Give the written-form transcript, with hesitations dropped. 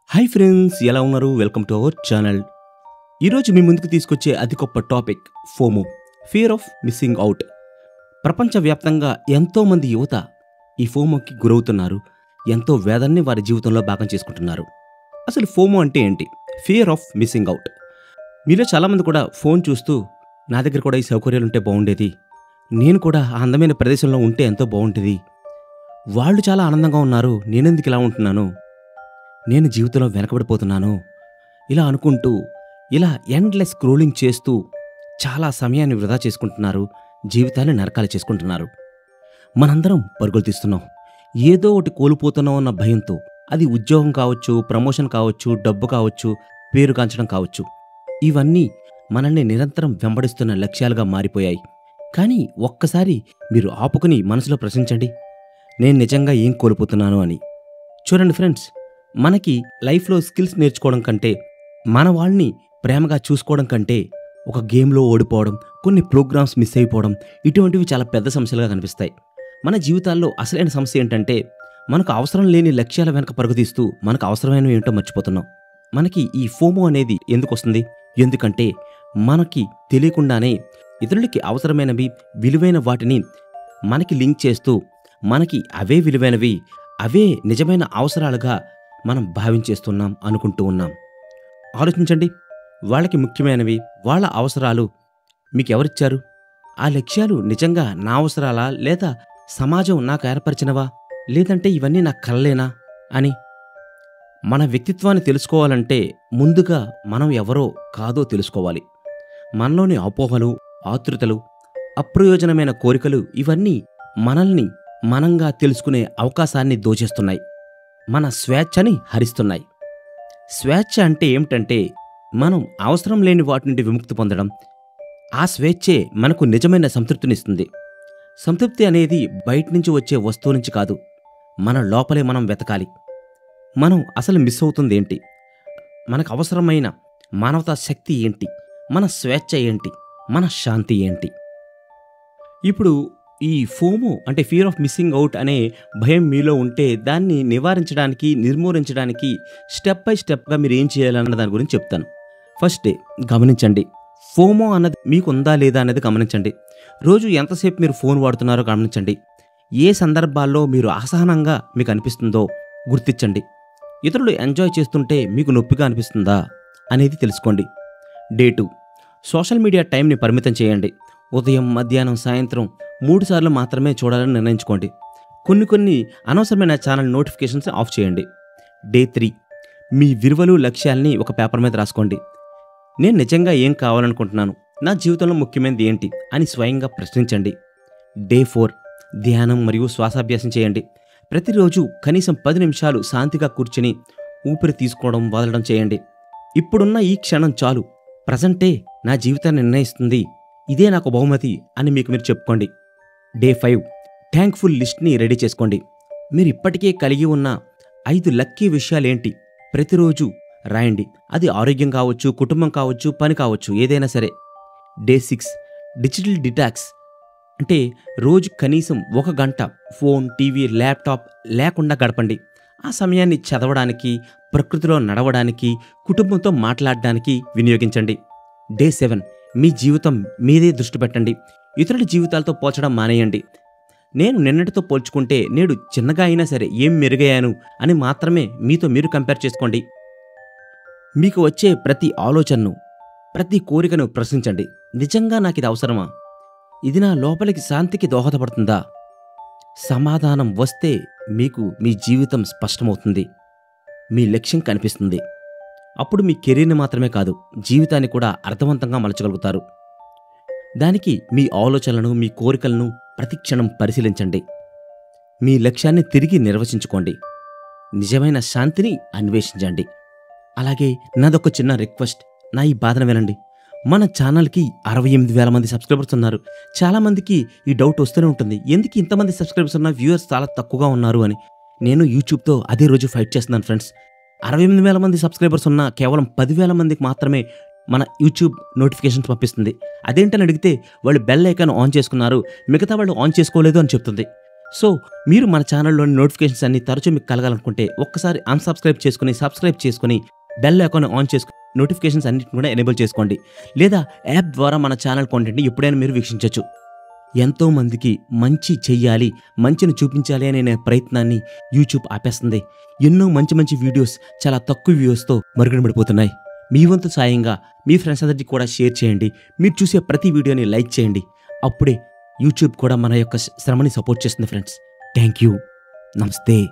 Hi friends, ఎలా ఉన్నారు? Welcome to our channel. ఈరోజు మీ ముందుకు తీసుకొచ్చే అతి గొప్ప topic FOMO, fear of missing out. ప్రపంచవ్యాప్తంగా ఎంతోమంది యువత ఈ ఫోమోకి గురవుతున్నారు. ఎంతో వేదన్ని వారి జీవితంలో భాగం చేసుకుంటున్నారు. అసలు ఫోమో అంటే ఏంటి? Fear of missing out. మీలో చాలామంది కూడా ఫోన్ చూస్తూ నా దగ్గర కూడా ఈ సౌకర్యాలు ఉంటే బాగుండేది, నేను కూడా ఆ అందమైన ప్రదేశంలో ఉంటే ఎంతో బాగుంటుంది, వాళ్ళు చాలా ఆనందంగా ఉన్నారు, నేనెందుకు ఇలా ఉంటున్నాను, నేను జీవితంలో వెనకబడిపోతున్నాను, ఇలా అనుకుంటూ ఇలా ఎండ్లెస్ స్క్రోలింగ్ చేస్తూ చాలా సమయాన్ని వృధా చేసుకుంటున్నారు, జీవితాన్ని నరకాలు చేసుకుంటున్నారు. మనందరం పరుగులు తీస్తున్నాం, ఏదో ఒకటి కోల్పోతున్నాం అన్న భయంతో. అది ఉద్యోగం కావచ్చు, ప్రమోషన్ కావచ్చు, డబ్బు కావచ్చు, పేరు కాంచడం కావచ్చు. ఇవన్నీ మనల్ని నిరంతరం వెంబడిస్తున్న లక్ష్యాలుగా మారిపోయాయి. కానీ ఒక్కసారి మీరు ఆపుకుని మనసులో ప్రశ్నించండి, నేను నిజంగా ఏం కోల్పోతున్నాను అని. చూడండి ఫ్రెండ్స్, మనకి లైఫ్లో స్కిల్స్ నేర్చుకోవడం కంటే, మన వాళ్ళని ప్రేమగా చూసుకోవడం కంటే, ఒక గేమ్లో ఓడిపోవడం, కొన్ని ప్రోగ్రామ్స్ మిస్ అయిపోవడం, ఇటువంటివి చాలా పెద్ద సమస్యలుగా కనిపిస్తాయి. మన జీవితాల్లో అసలైన సమస్య ఏంటంటే, మనకు అవసరం లేని లక్ష్యాల వెనక పరుగుతీస్తూ మనకు అవసరమైనవి ఏంటో మర్చిపోతున్నాం. మనకి ఈ ఫోమో అనేది ఎందుకు వస్తుంది? ఎందుకంటే మనకి తెలియకుండానే ఇతరులకి అవసరమైనవి, విలువైన వాటిని మనకి లింక్ చేస్తూ, మనకి అవే విలువైనవి, అవే నిజమైన అవసరాలుగా మనం భావించేస్తున్నాం, అనుకుంటూ ఉన్నాం. ఆలోచించండి, వాళ్ళకి ముఖ్యమైనవి, వాళ్ళ అవసరాలు మీకెవరిచ్చారు? ఆ లక్ష్యాలు నిజంగా నా అవసరాలా, లేదా సమాజం నాకు ఏర్పరిచినవా, లేదంటే ఇవన్నీ నా కలలేనా అని. మన వ్యక్తిత్వాన్ని తెలుసుకోవాలంటే ముందుగా మనం ఎవరో కాదో తెలుసుకోవాలి. మనలోని అపోహలు, ఆతృతలు, అప్రయోజనమైన కోరికలు ఇవన్నీ మనల్ని మనంగా తెలుసుకునే అవకాశాన్ని దోచేస్తున్నాయి, మన స్వేచ్ఛని హరిస్తున్నాయి. స్వేచ్ఛ అంటే ఏమిటంటే, మనం అవసరం లేని వాటి నుండి విముక్తి పొందడం. ఆ స్వేచ్ఛే మనకు నిజమైన సంతృప్తినిస్తుంది. సంతృప్తి అనేది బయట నుంచి వచ్చే వస్తువు నుంచి కాదు, మన లోపలే మనం వెతకాలి. మనం అసలు మిస్ అవుతుంది ఏంటి? మనకు అవసరమైన మానవతా శక్తి ఏంటి? మన స్వేచ్ఛ ఏంటి? మన శాంతి ఏంటి? ఇప్పుడు ఈ ఫోమో అంటే ఫియర్ ఆఫ్ మిస్సింగ్ అవుట్ అనే భయం మీలో ఉంటే, దాన్ని నివారించడానికి, నిర్మూలించడానికి స్టెప్ బై స్టెప్గా మీరు ఏం చేయాలన్న దాని గురించి చెప్తాను. ఫస్ట్ డే గమనించండి, ఫోమో అన్నది మీకు ఉందా లేదా అనేది గమనించండి. రోజు ఎంతసేపు మీరు ఫోన్ వాడుతున్నారో గమనించండి. ఏ సందర్భాల్లో మీరు అసహనంగా మీకు అనిపిస్తుందో గుర్తించండి. ఇతరులు ఎంజాయ్ చేస్తుంటే మీకు నొప్పిగా అనిపిస్తుందా అనేది తెలుసుకోండి. డే 2, సోషల్ మీడియా టైంని పరిమితం చేయండి. ఉదయం, మధ్యాహ్నం, సాయంత్రం 3 సార్లు మాత్రమే చూడాలని నిర్ణయించుకోండి. కొన్ని అనవసరమైన ఛానల్ నోటిఫికేషన్స్ ఆఫ్ చేయండి. డే 3, మీ విలువలు, లక్ష్యాల్ని ఒక పేపర్ మీద రాసుకోండి. నేను నిజంగా ఏం కావాలనుకుంటున్నాను, నా జీవితంలో ముఖ్యమైనది ఏంటి అని స్వయంగా ప్రశ్నించండి. డే 4, ధ్యానం మరియు శ్వాసాభ్యాసం చేయండి. ప్రతిరోజు కనీసం 10 నిమిషాలు శాంతిగా కూర్చుని ఊపిరి తీసుకోవడం, వదలడం చేయండి. ఇప్పుడున్న ఈ క్షణం చాలు, ప్రజెంటే నా జీవితాన్ని నిర్ణయిస్తుంది, ఇదే నాకు బహుమతి అని మీకు మీరు చెప్పుకోండి. డే 5, థ్యాంక్ఫుల్ లిస్ట్ని రెడీ చేసుకోండి. మీరు ఇప్పటికే కలిగి ఉన్న 5 లక్కీ విషయాలేంటి ప్రతిరోజు రాయండి. అది ఆరోగ్యం కావచ్చు, కుటుంబం కావచ్చు, పని కావచ్చు, ఏదైనా సరే. డే 6, డిజిటల్ డిటాక్స్ అంటే రోజు కనీసం 1 గంట ఫోన్, టీవీ, ల్యాప్టాప్ లేకుండా గడపండి. ఆ సమయాన్ని చదవడానికి, ప్రకృతిలో నడవడానికి, కుటుంబంతో మాట్లాడడానికి వినియోగించండి. డే 7, మీ జీవితం మీదే దృష్టి పెట్టండి. ఇతరుల జీవితాలతో పోల్చడం మానేయండి. నేను నిన్నటితో పోల్చుకుంటే నేడు చిన్నగా అయినా సరే ఏం మెరుగయ్యాను అని మాత్రమే మీతో మీరు కంపేర్ చేసుకోండి. మీకు వచ్చే ప్రతి ఆలోచనను, ప్రతి కోరికను ప్రశ్నించండి. నిజంగా నాకు ఇది అవసరమా? ఇది నా లోపలికి శాంతికి దోహదపడుతుందా? సమాధానం వస్తే మీకు మీ జీవితం స్పష్టమవుతుంది, మీ లక్ష్యం కనిపిస్తుంది. అప్పుడు మీ కెరీర్ని మాత్రమే కాదు, జీవితాన్ని కూడా అర్థవంతంగా మలచగలుగుతారు. దానికి మీ ఆలోచనలను, మీ కోరికలను ప్రతిక్షణం పరిశీలించండి. మీ లక్ష్యాన్ని తిరిగి నిర్వచించుకోండి. నిజమైన శాంతిని అన్వేషించండి. అలాగే నాదొక చిన్న రిక్వెస్ట్, నా ఈ బాధను వినండి. మన ఛానల్కి 68,000 మంది సబ్స్క్రైబర్స్ ఉన్నారు. చాలామందికి ఈ డౌట్ వస్తూనే ఉంటుంది, ఎందుకు ఇంతమంది సబ్స్క్రైబర్స్ ఉన్నా వ్యూవర్స్ చాలా తక్కువగా ఉన్నారు అని. నేను యూట్యూబ్తో అదే రోజు ఫైట్ చేస్తున్నాను ఫ్రెండ్స్. 68,000 మంది సబ్స్క్రైబర్స్ ఉన్నా కేవలం 10,000 మందికి మాత్రమే మన యూట్యూబ్ నోటిఫికేషన్స్ పంపిస్తుంది. అదేంటని అడిగితే వాళ్ళు బెల్ ఐకాన్ ఆన్ చేసుకున్నారు, మిగతా వాళ్ళు ఆన్ చేసుకోలేదు అని చెప్తుంది. సో మీరు మన ఛానల్లోని నోటిఫికేషన్స్ అన్ని తరచూ మీకు కలగాలనుకుంటే ఒక్కసారి అన్సబ్స్క్రైబ్ చేసుకుని సబ్స్క్రైబ్ చేసుకుని బెల్ ఐకాన్ ఆన్ చేసుకుని నోటిఫికేషన్స్ అన్నిటిని కూడా ఎనేబుల్ చేసుకోండి. లేదా యాప్ ద్వారా మన ఛానల్ కాంటెంట్ని ఎప్పుడైనా మీరు వీక్షించవచ్చు. ఎంతోమందికి మంచి చెయ్యాలి, మంచిని చూపించాలి అనే ప్రయత్నాన్ని యూట్యూబ్ ఆపేస్తుంది. ఎన్నో మంచి మంచి వీడియోస్ చాలా తక్కువ వ్యూస్తో మరుగున పడిపోతున్నాయి. మీ వంతు సాయంగా మీ ఫ్రెండ్స్ అందరికీ కూడా షేర్ చేయండి. మీరు చూసే ప్రతి వీడియోని లైక్ చేయండి. అప్పుడే యూట్యూబ్ కూడా మన యొక్క శ్రమని సపోర్ట్ చేస్తుంది ఫ్రెండ్స్. Thank you. నమస్తే.